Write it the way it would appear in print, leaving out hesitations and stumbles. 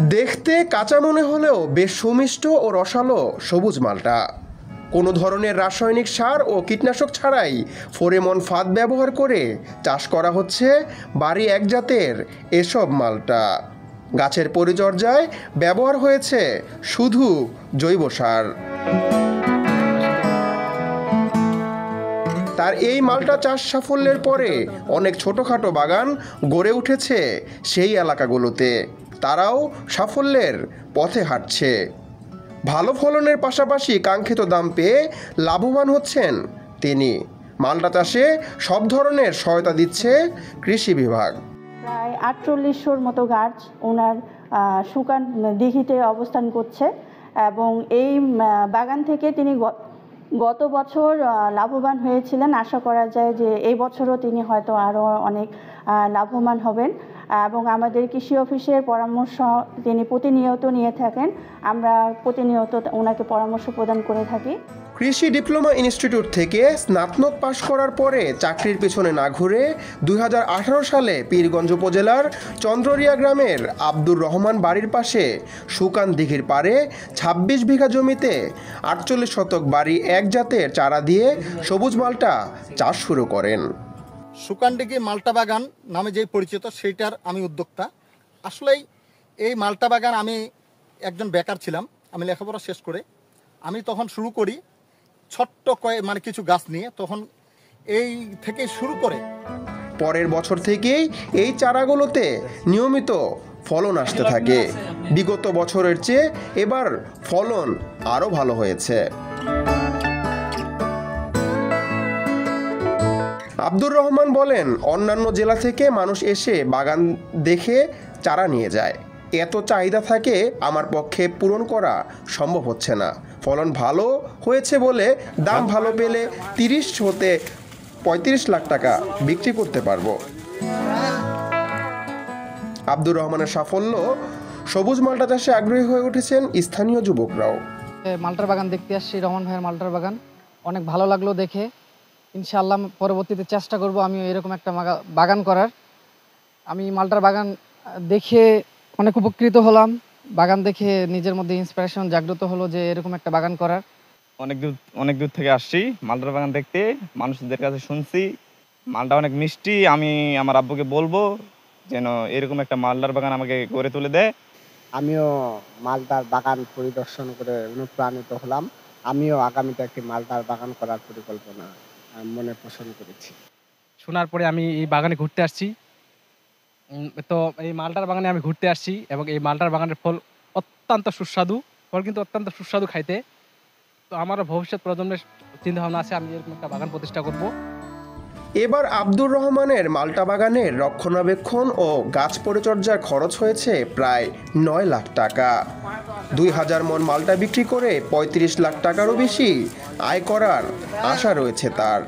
দেখতে কাঁচা মনে হলেও বেশ সুমিষ্ট ও রসালো সবুজ মালটা। কোনো ধরনের রাসায়নিক সার ও কীটনাশক ছাড়াই ফোরেমন ফাঁদ ব্যবহার করে চাষ করা হচ্ছে বাড়ি এক জাতের এসব মালটা। গাছের পরিচর্যায় ব্যবহার হয়েছে শুধু জৈব সার। তার এই মালটা চাষ সাফল্যের পরে অনেক ছোটোখাটো বাগান গড়ে উঠেছে সেই এলাকাগুলোতে। তারাও সাফল্যের পথে হাঁটছে। ভালো ফলনের পাশাপাশি কাঙ্ক্ষিত দাম পেয়ে লাভবান হচ্ছেন তিনি। মালটা চাষে সব ধরনের সহায়তা দিচ্ছে কৃষি বিভাগ। প্রায় 4800-র মতো গাছ ওনার শুকান দিঘিতে অবস্থান করছে এবং এই বাগান থেকে তিনি গত বছর লাভবান হয়েছিলেন। আশা করা যায় যে এই বছরও তিনি হয়তো আরও অনেক লাভবান হবেন এবং আমাদের কৃষি অফিসের পরামর্শ তিনি প্রতিনিয়ত নিয়ে থাকেন। আমরা প্রতিনিয়ত ওনাকে পরামর্শ প্রদান করে থাকি। কৃষি ডিপ্লোমা ইনস্টিটিউট থেকে স্নাতক পাশ করার পরে চাকরির পেছনে না ঘুরে 2018 সালে পীরগঞ্জ উপজেলার চন্দ্ররিয়া গ্রামের আব্দুর রহমান বাড়ির পাশে শুকান দিঘির পাড়ে 26 বিঘা জমিতে 48 শতক বাড়ি এক জাতের চারা দিয়ে সবুজ মালটা চাষ শুরু করেন। শুকানদিঘি মালটা বাগান নামে যেই পরিচিত সেইটার আমি উদ্যোক্তা। আসলেই এই মালটা বাগান আমি একজন বেকার ছিলাম। আমি লেখাপড়া শেষ করে আমি তখন শুরু করি ছোট্ট কিছু গাছ নিয়ে, তখন এই থেকে শুরু করে পরের বছর থেকেই এই চারাগুলোতে নিয়মিত ফলন আসতে থাকে। বিগত বছরের চেয়ে এবার ফলন আরও ভালো হয়েছে। আব্দুর রহমান বলেন, অন্যান্য জেলা থেকে মানুষ এসে বাগান দেখে চারা নিয়ে যায়। এত চাহিদা থাকে আমার পক্ষে পূরণ করা সম্ভব হচ্ছে না। ফলন ভালো হয়েছে বলে দাম ভালো পেলে 30 হতে 35 লাখ টাকা বিক্রি করতে পারবো। আব্দুর রহমানের সাফল্য সবুজ মালটা চাষে আগ্রহী হয়ে উঠেছেন স্থানীয় যুবকরাও। মালটার বাগান দেখতে আসছি, রহমান ভাইয়ের মালটার বাগান অনেক ভালো লাগলো দেখে। ইনশাআল্লাহ পরবর্তীতে চেষ্টা করব আমিও এরকম একটা বাগান করার। আমি মালটার বাগান দেখে অনেক উপকৃত হলাম। বাগান দেখে নিজের মধ্যে ইন্সপিরেশন জাগ্রত হলো যে এরকম একটা বাগান করার। অনেক দূর থেকে আসছি মালটার বাগান দেখতে। মানুষদের কাছে শুনছি মালটা অনেক মিষ্টি। আমি আমার আব্বুকে বলবো যেন এরকম একটা মালটার বাগান আমাকে গড়ে তুলে দেয়। আমিও মালটার বাগান পরিদর্শন করে অনুপ্রাণিত হলাম। আমিও আগামীতে একটি মালটার বাগান করার পরিকল্পনা মনে পোষণ করেছি। শোনার পরে আমি এই বাগানে ঘুরতে আসছি। তো এই মালটার বাগানে আমি ঘুরতে আসছি এবং এই মালটার বাগানের ফল অত্যন্ত সুস্বাদু। ফল কিন্তু অত্যন্ত সুস্বাদু খাইতে। তো আমারও ভবিষ্যৎ প্রজন্মের চিন্তাভাবনা আছে আমি এরকম একটা বাগান প্রতিষ্ঠা করব। এবার আব্দুর রহমানের মালটা বাগানের রক্ষণাবেক্ষণ ও গাছ পরিচর্যার খরচ হয়েছে প্রায় 9 লাখ টাকা। 2000 মন মালটা বিক্রি করে 35 লাখ টাকারও বেশি আয় করার আশা রয়েছে তার।